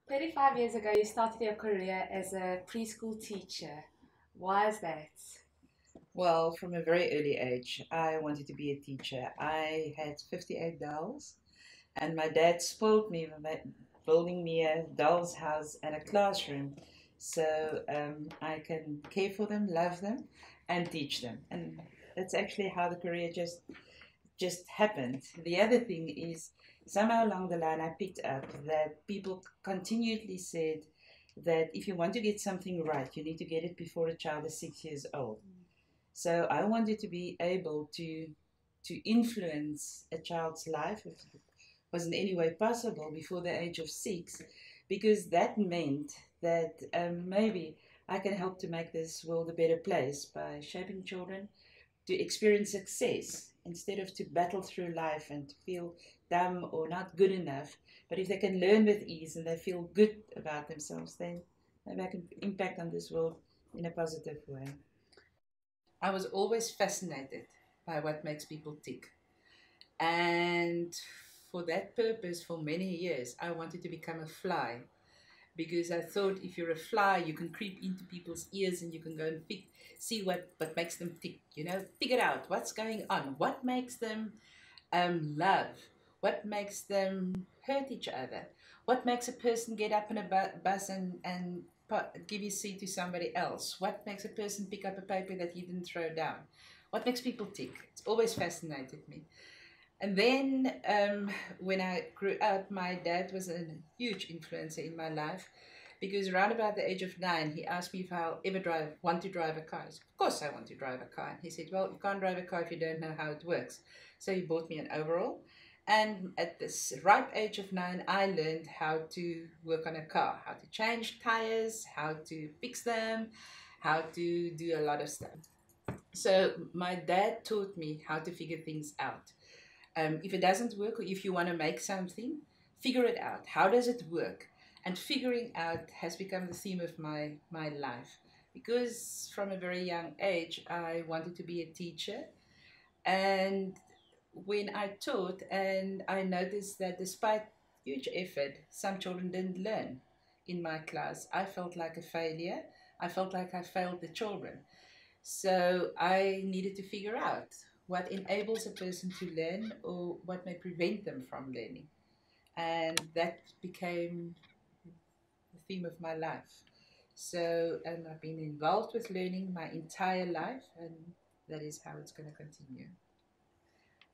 25 years ago, you started your career as a preschool teacher. Why is that? Well, from a very early age, I wanted to be a teacher. I had 58 dolls, and my dad spoiled me by building me a doll's house and a classroom so I can care for them, love them, and teach them. And that's actually how the career just happened. The other thing is, somehow along the line, I picked up that people continually said that if you want to get something right, you need to get it before a child is 6 years old. So I wanted to be able to influence a child's life, if it was in any way possible, before the age of 6, because that meant that maybe I can help to make this world a better place by shaping children to experience success instead of to battle through life and to feel dumb or not good enough. But if they can learn with ease and they feel good about themselves, then maybe I can impact on this world in a positive way. I was always fascinated by what makes people tick. And for that purpose, for many years, I wanted to become a fly because I thought if you're a fly, you can creep into people's ears and you can go and see what makes them tick. Figure out what's going on, what makes them love, what makes them hurt each other, what makes a person get up in a bus and give his seat to somebody else, what makes a person pick up a paper that he didn't throw down, what makes people tick. It's always fascinated me. And then when I grew up, my dad was a huge influencer in my life because around about the age of 9, he asked me if I'll ever want to drive a car. I said, of course I want to drive a car. And he said, well, you can't drive a car if you don't know how it works. So he bought me an overall. And at this ripe age of 9, I learned how to work on a car, how to change tires, how to fix them, how to do a lot of stuff. So my dad taught me how to figure things out. If it doesn't work or if you want to make something, figure it out. How does it work? And figuring out has become the theme of my life because from a very young age, I wanted to be a teacher. And when I taught, and I noticed that despite huge effort, some children didn't learn in my class, I felt like a failure. I felt like I failed the children. So I needed to figure out what enables a person to learn or what may prevent them from learning. And that became the theme of my life. So I've been involved with learning my entire life, and that is how it's going to continue.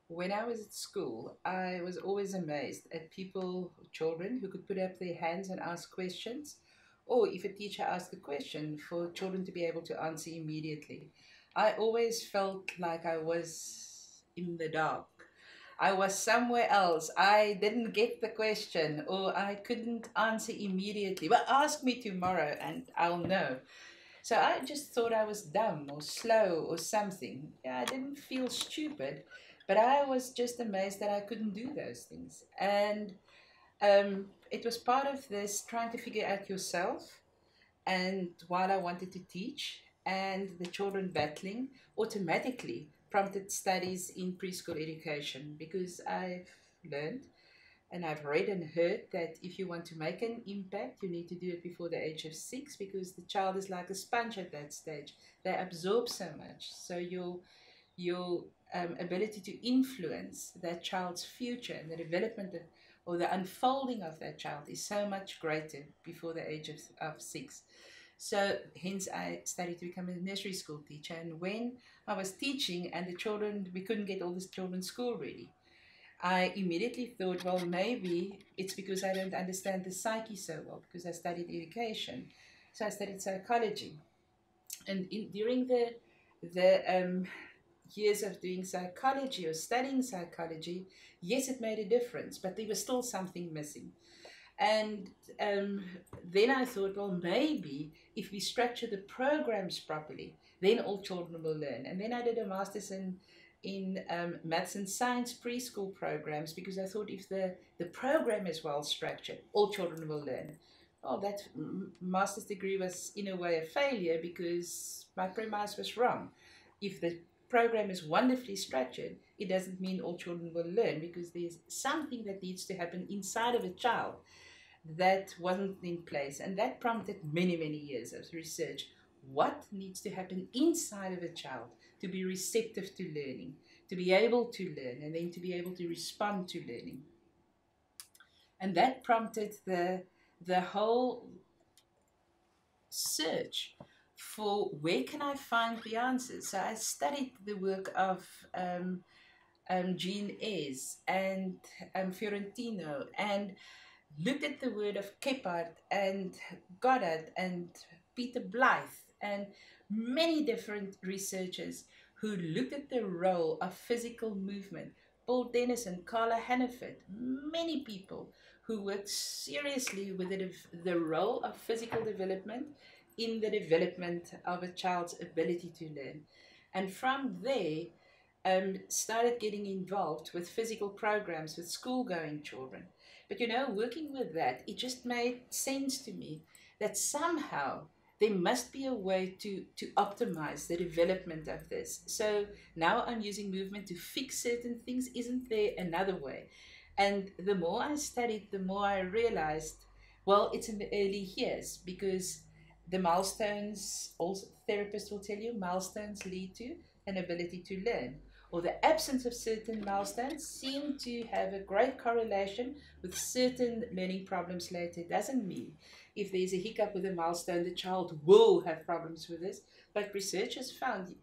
When I was at school, I was always amazed at people, children, who could put up their hands and ask questions, or if a teacher asked a question, for children to be able to answer immediately. I always felt like I was in the dark. I was somewhere else. I didn't get the question, or I couldn't answer immediately. Well, ask me tomorrow and I'll know. So I just thought I was dumb or slow or something. Yeah, I didn't feel stupid, but I was just amazed that I couldn't do those things. And it was part of this trying to figure out yourself. And while I wanted to teach, and the children battling automatically prompted studies in preschool education because I've learned and I've read and heard that if you want to make an impact, you need to do it before the age of 6 because the child is like a sponge at that stage. They absorb so much. So your ability to influence that child's future and the development or the unfolding of that child is so much greater before the age of 6. So hence I studied to become a nursery school teacher. And when I was teaching and the children, we couldn't get all the children school ready, I immediately thought, well, maybe it's because I don't understand the psyche so well, because I studied education. So I studied psychology. And during the years of doing psychology or studying psychology, yes, it made a difference, but there was still something missing. And then I thought, well, maybe if we structure the programs properly, then all children will learn. And then I did a master's in maths and science preschool programs because I thought if the program is well structured, all children will learn. Oh, that master's degree was in a way a failure because my premise was wrong. If the program is wonderfully structured, it doesn't mean all children will learn because there's something that needs to happen inside of a child that wasn't in place. And that prompted many, many years of research. What needs to happen inside of a child to be receptive to learning, to be able to learn, and then to be able to respond to learning? And that prompted the whole search for where can I find the answers. So I studied the work of Jean Ayres and Fiorentino, and looked at the word of Kephart and Goddard and Peter Blythe and many different researchers who looked at the role of physical movement. Paul Dennison, Carla Hannaford, many people who worked seriously with the role of physical development in the development of a child's ability to learn. And from there, started getting involved with physical programs with school-going children. But you know, working with that, it just made sense to me that somehow there must be a way to optimize the development of this. So now I'm using movement to fix certain things. Isn't there another way? And the more I studied, the more I realized, well, it's in the early years, because the milestones, also therapists will tell you, milestones lead to an ability to learn, or the absence of certain milestones seem to have a great correlation with certain learning problems later. It doesn't mean if there's a hiccup with a milestone, the child will have problems with this, but research has found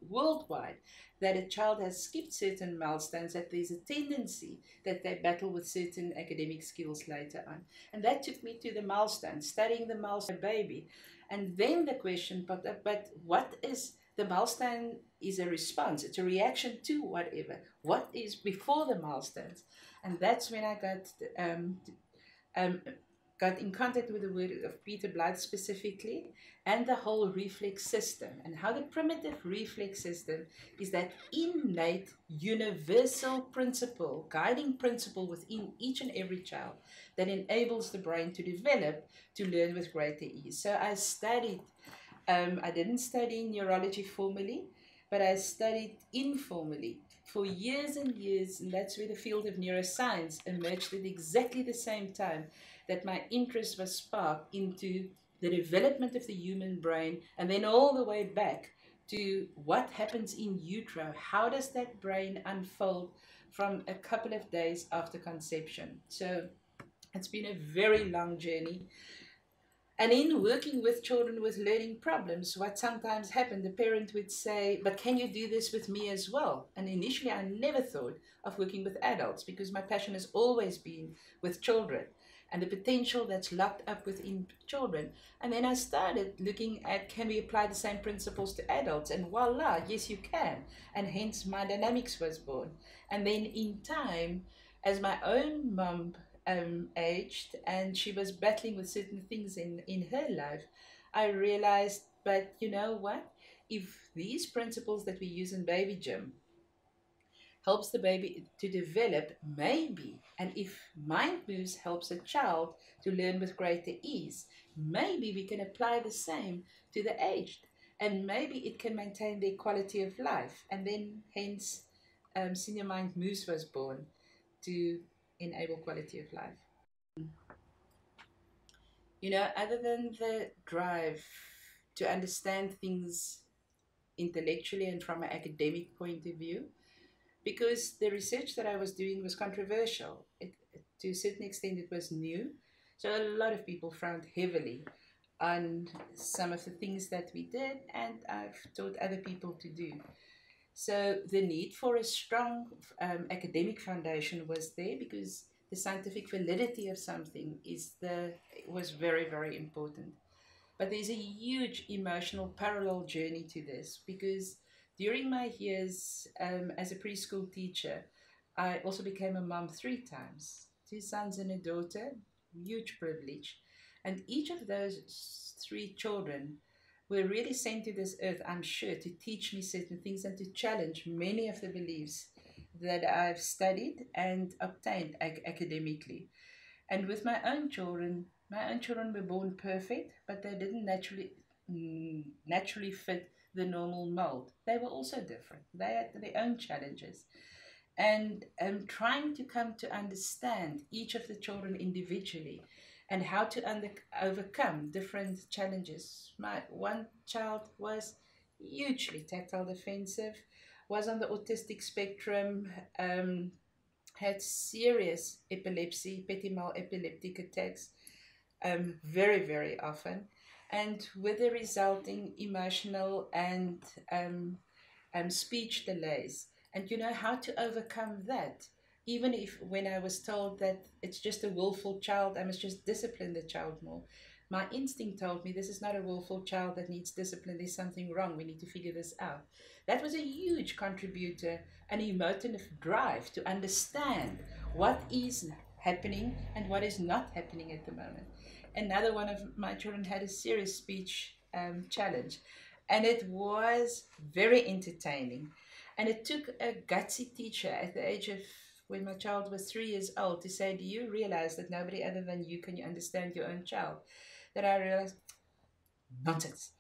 worldwide that a child has skipped certain milestones, that there's a tendency that they battle with certain academic skills later on. And that took me to the milestone, studying the milestone baby. And then the question popped up, but what is the milestone? Is a response, it's a reaction to whatever. What is before the milestones? And that's when I got in contact with the word of Peter Blythe specifically, and the whole reflex system, and how the primitive reflex system is that innate, universal principle, guiding principle within each and every child that enables the brain to develop, to learn with greater ease. So I studied, I didn't study neurology formally, but I studied informally for years and years, and that's where the field of neuroscience emerged at exactly the same time that my interest was sparked into the development of the human brain, and then all the way back to what happens in utero. How does that brain unfold from a couple of days after conception? So it's been a very long journey. And in working with children with learning problems, what sometimes happened, the parent would say, but can you do this with me as well? And initially I never thought of working with adults, because my passion has always been with children and the potential that's locked up within children. And then I started looking at, can we apply the same principles to adults? And voila, yes you can. And hence my dynamics was born. And then in time, as my own mom aged and she was battling with certain things in her life, I realized, but you know what? If these principles that we use in BabyGym helps the baby to develop, maybe, and if mind moves helps a child to learn with greater ease, maybe we can apply the same to the aged, and maybe it can maintain their quality of life. And then hence Senior Mind Moves was born, to enable quality of life. You know, other than the drive to understand things intellectually and from an academic point of view, because the research that I was doing was controversial. To a certain extent, it was new. So a lot of people frowned heavily on some of the things that we did, and I've taught other people to do. So the need for a strong academic foundation was there, because the scientific validity of something was very, very important. But there's a huge emotional parallel journey to this, because during my years as a preschool teacher, I also became a mom 3 times, 2 sons and a daughter, huge privilege. And each of those 3 children were really sent to this earth, I'm sure, to teach me certain things and to challenge many of the beliefs that I've studied and obtained academically. And with my own children were born perfect, but they didn't naturally fit the normal mold. They were also different. They had their own challenges. And trying to come to understand each of the children individually, and how to overcome different challenges. My one child was hugely tactile defensive, was on the autistic spectrum, had serious epilepsy, petit mal epileptic attacks, very, very often, and with the resulting emotional and speech delays. And you know how to overcome that. Even if when I was told that it's just a willful child, I must just discipline the child more. My instinct told me this is not a willful child that needs discipline. There's something wrong. We need to figure this out. That was a huge contributor, an emotive drive to understand what is happening and what is not happening at the moment. Another one of my children had a serious speech challenge, and it was very entertaining. And it took a gutsy teacher at the age of when my child was 3 years old to say, do you realize that nobody other than you can understand your own child? That I realized, nonsense.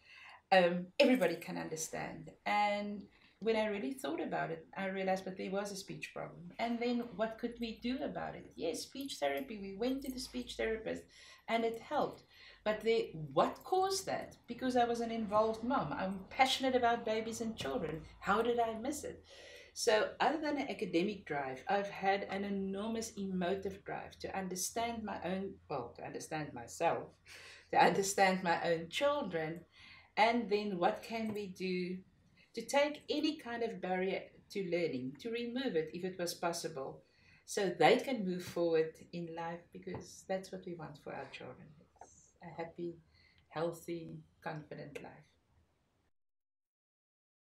Everybody can understand. And when I really thought about it, I realized that there was a speech problem. And then what could we do about it? Yes, speech therapy. We went to the speech therapist and it helped. But what caused that? Because I was an involved mom. I'm passionate about babies and children. How did I miss it? So other than an academic drive, I've had an enormous emotive drive to understand my own, well, to understand myself, to understand my own children, and then what can we do to take any kind of barrier to learning, to remove it if it was possible, so they can move forward in life, because that's what we want for our children. It's a happy, healthy, confident life.